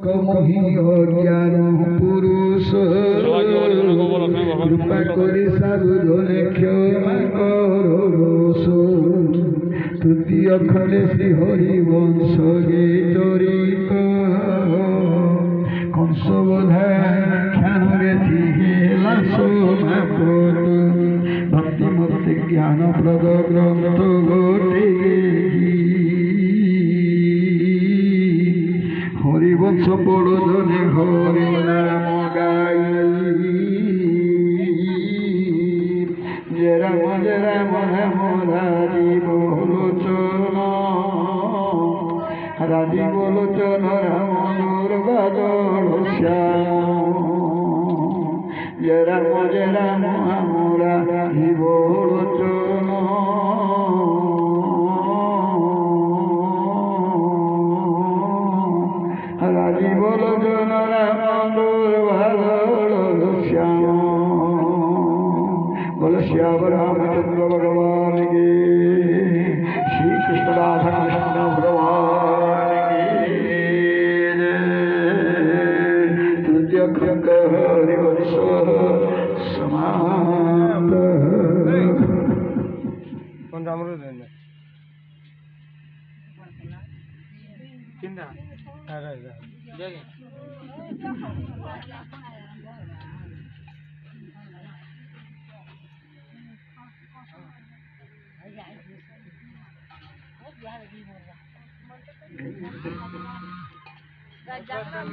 কমহি অজ্ঞান পুরুষ কৃপা করে সাধু জনে ক্ষমা করো দোষ। তৃতীয় খণ্ডে শ্রী হরি বংশ গে চরিত কংস বোধায় খ্যানরে থিলা সোমাপত ভক্তি মুক্তি জ্ঞান প্রদ গ্রন্থ গোটে হরিবংশ পড়ো জনে হরি নাম গাই। যে রাম রাম রাজীব লোচন রাজীব লোচন রাম দুর্গাদল শ্যাম। যে রাম রাজীব লোচন রাজীব লোচন রাম দুর্গাদল শ্যাম। बोलो श्याम रामचंद्र भगवान की, श्री कृष्ण राधा कृष्ण भगवान की। तृतीय खंड हरिवंश समाप्त। Jangan